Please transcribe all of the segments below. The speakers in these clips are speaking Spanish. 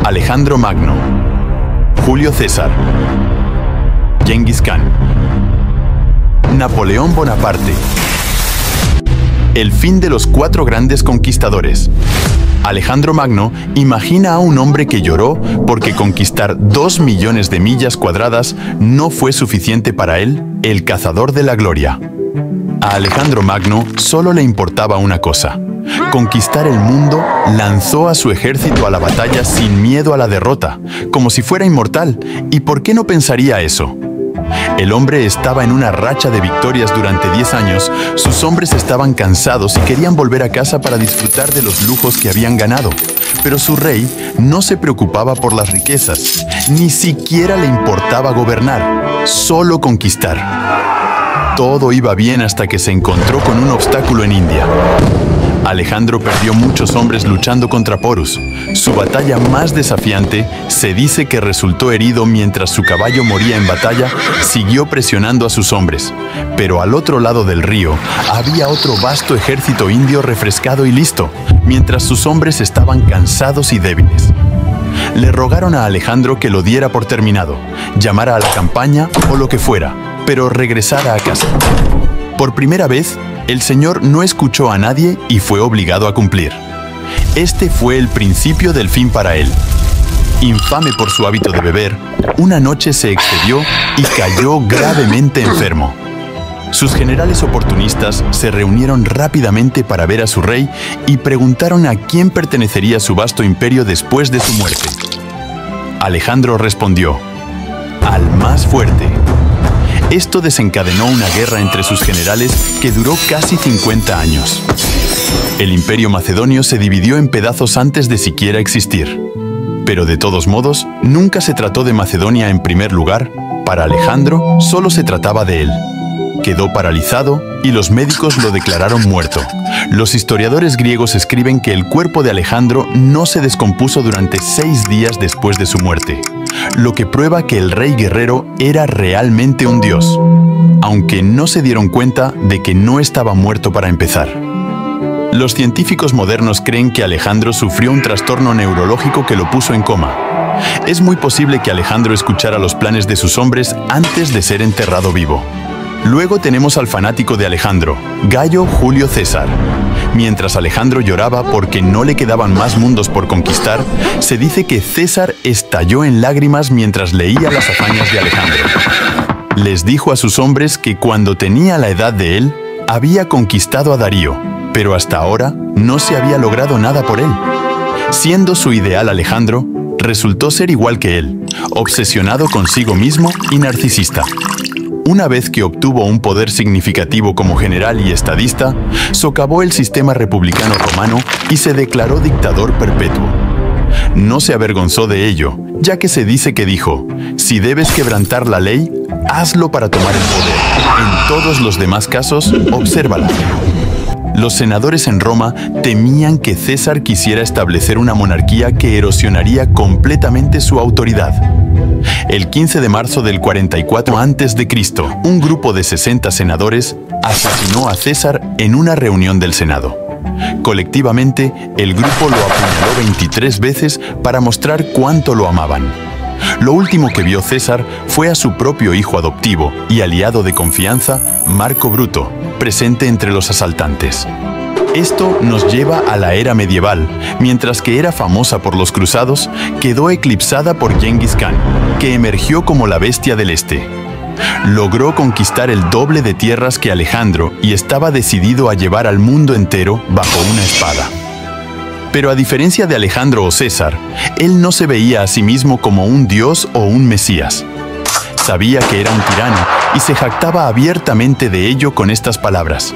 Alejandro Magno, Julio César, Genghis Khan, Napoleón Bonaparte. El fin de los 4 grandes conquistadores. Alejandro Magno imagina a un hombre que lloró porque conquistar 2 millones de millas cuadradas no fue suficiente para él, el cazador de la gloria. A Alejandro Magno solo le importaba una cosa: conquistar el mundo. Lanzó a su ejército a la batalla sin miedo a la derrota, como si fuera inmortal. ¿Y por qué no pensaría eso? El hombre estaba en una racha de victorias durante 10 años, sus hombres estaban cansados y querían volver a casa para disfrutar de los lujos que habían ganado. Pero su rey no se preocupaba por las riquezas, ni siquiera le importaba gobernar, solo conquistar. Todo iba bien hasta que se encontró con un obstáculo en India. Alejandro perdió muchos hombres luchando contra Porus. Su batalla más desafiante se dice que resultó herido mientras su caballo moría en batalla. Siguió presionando a sus hombres, pero al otro lado del río había otro vasto ejército indio refrescado y listo, mientras sus hombres estaban cansados y débiles. Le rogaron a Alejandro que lo diera por terminado, llamara a la campaña o lo que fuera, pero regresara a casa. Por primera vez, el señor no escuchó a nadie y fue obligado a cumplir. Este fue el principio del fin para él. Infame por su hábito de beber, una noche se excedió y cayó gravemente enfermo. Sus generales oportunistas se reunieron rápidamente para ver a su rey y preguntaron a quién pertenecería su vasto imperio después de su muerte. Alejandro respondió: al más fuerte. Esto desencadenó una guerra entre sus generales que duró casi 50 años. El imperio macedonio se dividió en pedazos antes de siquiera existir. Pero de todos modos, nunca se trató de Macedonia en primer lugar. Para Alejandro, solo se trataba de él. Quedó paralizado y los médicos lo declararon muerto. Los historiadores griegos escriben que el cuerpo de Alejandro no se descompuso durante 6 días después de su muerte, lo que prueba que el rey guerrero era realmente un dios, aunque no se dieron cuenta de que no estaba muerto para empezar. Los científicos modernos creen que Alejandro sufrió un trastorno neurológico que lo puso en coma. Es muy posible que Alejandro escuchara los planes de sus hombres antes de ser enterrado vivo. Luego tenemos al fanático de Alejandro, Gayo Julio César. Mientras Alejandro lloraba porque no le quedaban más mundos por conquistar, se dice que César estalló en lágrimas mientras leía las hazañas de Alejandro. Les dijo a sus hombres que cuando tenía la edad de él, había conquistado a Darío, pero hasta ahora no se había logrado nada por él. Siendo su ideal Alejandro, resultó ser igual que él, obsesionado consigo mismo y narcisista. Una vez que obtuvo un poder significativo como general y estadista, socavó el sistema republicano romano y se declaró dictador perpetuo. No se avergonzó de ello, ya que se dice que dijo: si debes quebrantar la ley, hazlo para tomar el poder. En todos los demás casos, obsérvala. Los senadores en Roma temían que César quisiera establecer una monarquía que erosionaría completamente su autoridad. El 15 de marzo del 44 a.C., un grupo de 60 senadores asesinó a César en una reunión del Senado. Colectivamente, el grupo lo apuñaló 23 veces para mostrar cuánto lo amaban. Lo último que vio César fue a su propio hijo adoptivo y aliado de confianza, Marco Bruto, presente entre los asaltantes. Esto nos lleva a la era medieval. Mientras que era famosa por los cruzados, quedó eclipsada por Genghis Khan, que emergió como la bestia del este. Logró conquistar el doble de tierras que Alejandro y estaba decidido a llevar al mundo entero bajo una espada. Pero a diferencia de Alejandro o César, él no se veía a sí mismo como un dios o un mesías. Sabía que era un tirano y se jactaba abiertamente de ello con estas palabras: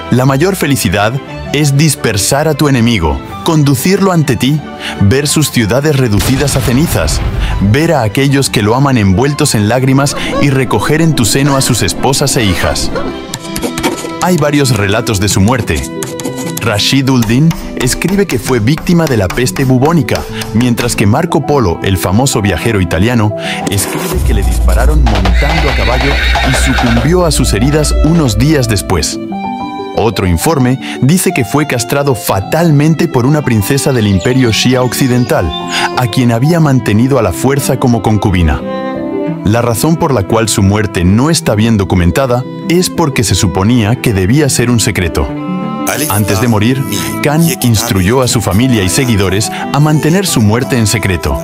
la mayor felicidad es dispersar a tu enemigo, conducirlo ante ti, ver sus ciudades reducidas a cenizas, ver a aquellos que lo aman envueltos en lágrimas y recoger en tu seno a sus esposas e hijas. Hay varios relatos de su muerte. Rashid ul-Din escribe que fue víctima de la peste bubónica, mientras que Marco Polo, el famoso viajero italiano, escribe que le dispararon montando a caballo y sucumbió a sus heridas unos días después. Otro informe dice que fue castrado fatalmente por una princesa del Imperio Shia Occidental, a quien había mantenido a la fuerza como concubina. La razón por la cual su muerte no está bien documentada es porque se suponía que debía ser un secreto. Antes de morir, Khan instruyó a su familia y seguidores a mantener su muerte en secreto.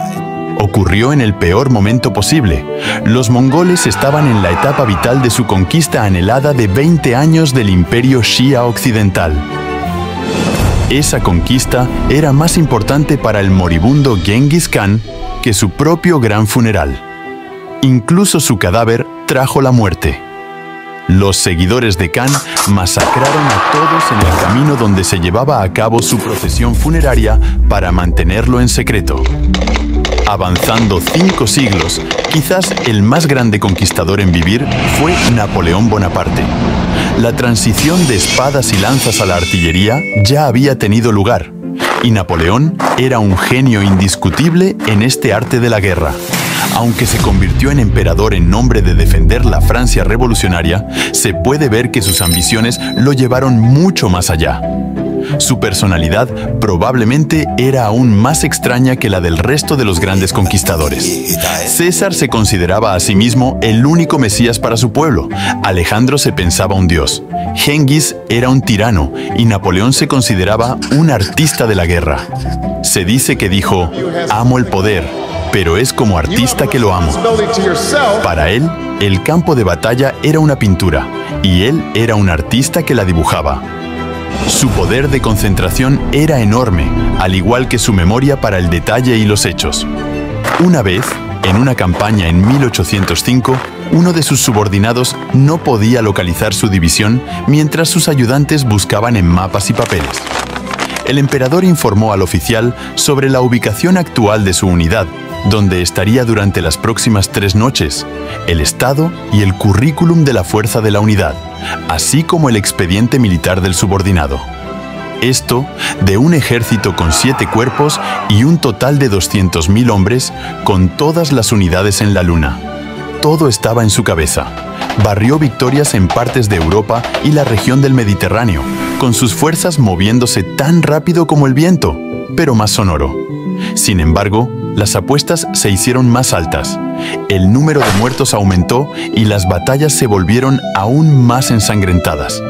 Ocurrió en el peor momento posible. Los mongoles estaban en la etapa vital de su conquista anhelada de 20 años del Imperio Shia Occidental. Esa conquista era más importante para el moribundo Genghis Khan que su propio gran funeral. Incluso su cadáver trajo la muerte. Los seguidores de Khan masacraron a todos en el camino donde se llevaba a cabo su procesión funeraria para mantenerlo en secreto. Avanzando 5 siglos, quizás el más grande conquistador en vivir fue Napoleón Bonaparte. La transición de espadas y lanzas a la artillería ya había tenido lugar, y Napoleón era un genio indiscutible en este arte de la guerra. Aunque se convirtió en emperador en nombre de defender la Francia revolucionaria, se puede ver que sus ambiciones lo llevaron mucho más allá. Su personalidad probablemente era aún más extraña que la del resto de los grandes conquistadores. César se consideraba a sí mismo el único mesías para su pueblo. Alejandro se pensaba un dios. Genghis era un tirano y Napoleón se consideraba un artista de la guerra. Se dice que dijo: "Amo el poder, pero es como artista que lo amo". Para él, el campo de batalla era una pintura y él era un artista que la dibujaba. Su poder de concentración era enorme, al igual que su memoria para el detalle y los hechos. Una vez, en una campaña en 1805, uno de sus subordinados no podía localizar su división mientras sus ayudantes buscaban en mapas y papeles. El emperador informó al oficial sobre la ubicación actual de su unidad, donde estaría durante las próximas 3 noches, el estado y el currículum de la fuerza de la unidad, así como el expediente militar del subordinado. Esto de un ejército con 7 cuerpos y un total de 200.000 hombres, con todas las unidades en la luna. Todo estaba en su cabeza. Barrió victorias en partes de Europa y la región del Mediterráneo, con sus fuerzas moviéndose tan rápido como el viento, pero más sonoro. Sin embargo, las apuestas se hicieron más altas, el número de muertos aumentó y las batallas se volvieron aún más ensangrentadas.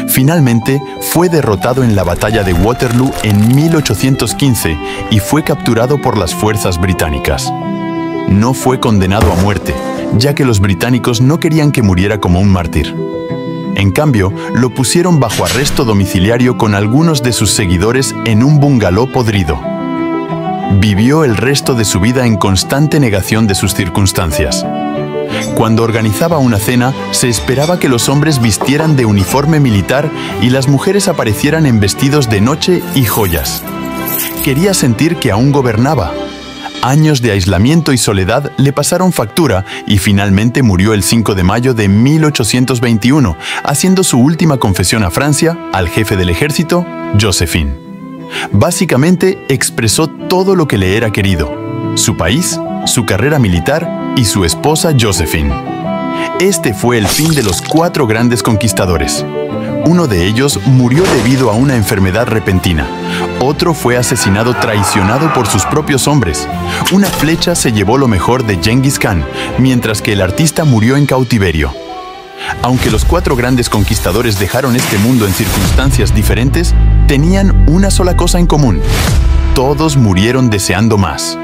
Finalmente, fue derrotado en la batalla de Waterloo en 1815 y fue capturado por las fuerzas británicas. No fue condenado a muerte, ya que los británicos no querían que muriera como un mártir. En cambio, lo pusieron bajo arresto domiciliario con algunos de sus seguidores en un bungalow podrido. Vivió el resto de su vida en constante negación de sus circunstancias. Cuando organizaba una cena, se esperaba que los hombres vistieran de uniforme militar y las mujeres aparecieran en vestidos de noche y joyas. Quería sentir que aún gobernaba. Años de aislamiento y soledad le pasaron factura y finalmente murió el 5 de mayo de 1821, haciendo su última confesión a Francia, al jefe del ejército, Joséphine. Básicamente expresó todo lo que le era querido: su país, su carrera militar y su esposa Joséphine. Este fue el fin de los 4 grandes conquistadores. Uno de ellos murió debido a una enfermedad repentina. Otro fue asesinado traicionado por sus propios hombres. Una flecha se llevó lo mejor de Genghis Khan, mientras que el artista murió en cautiverio. Aunque los 4 grandes conquistadores dejaron este mundo en circunstancias diferentes, tenían una sola cosa en común: todos murieron deseando más.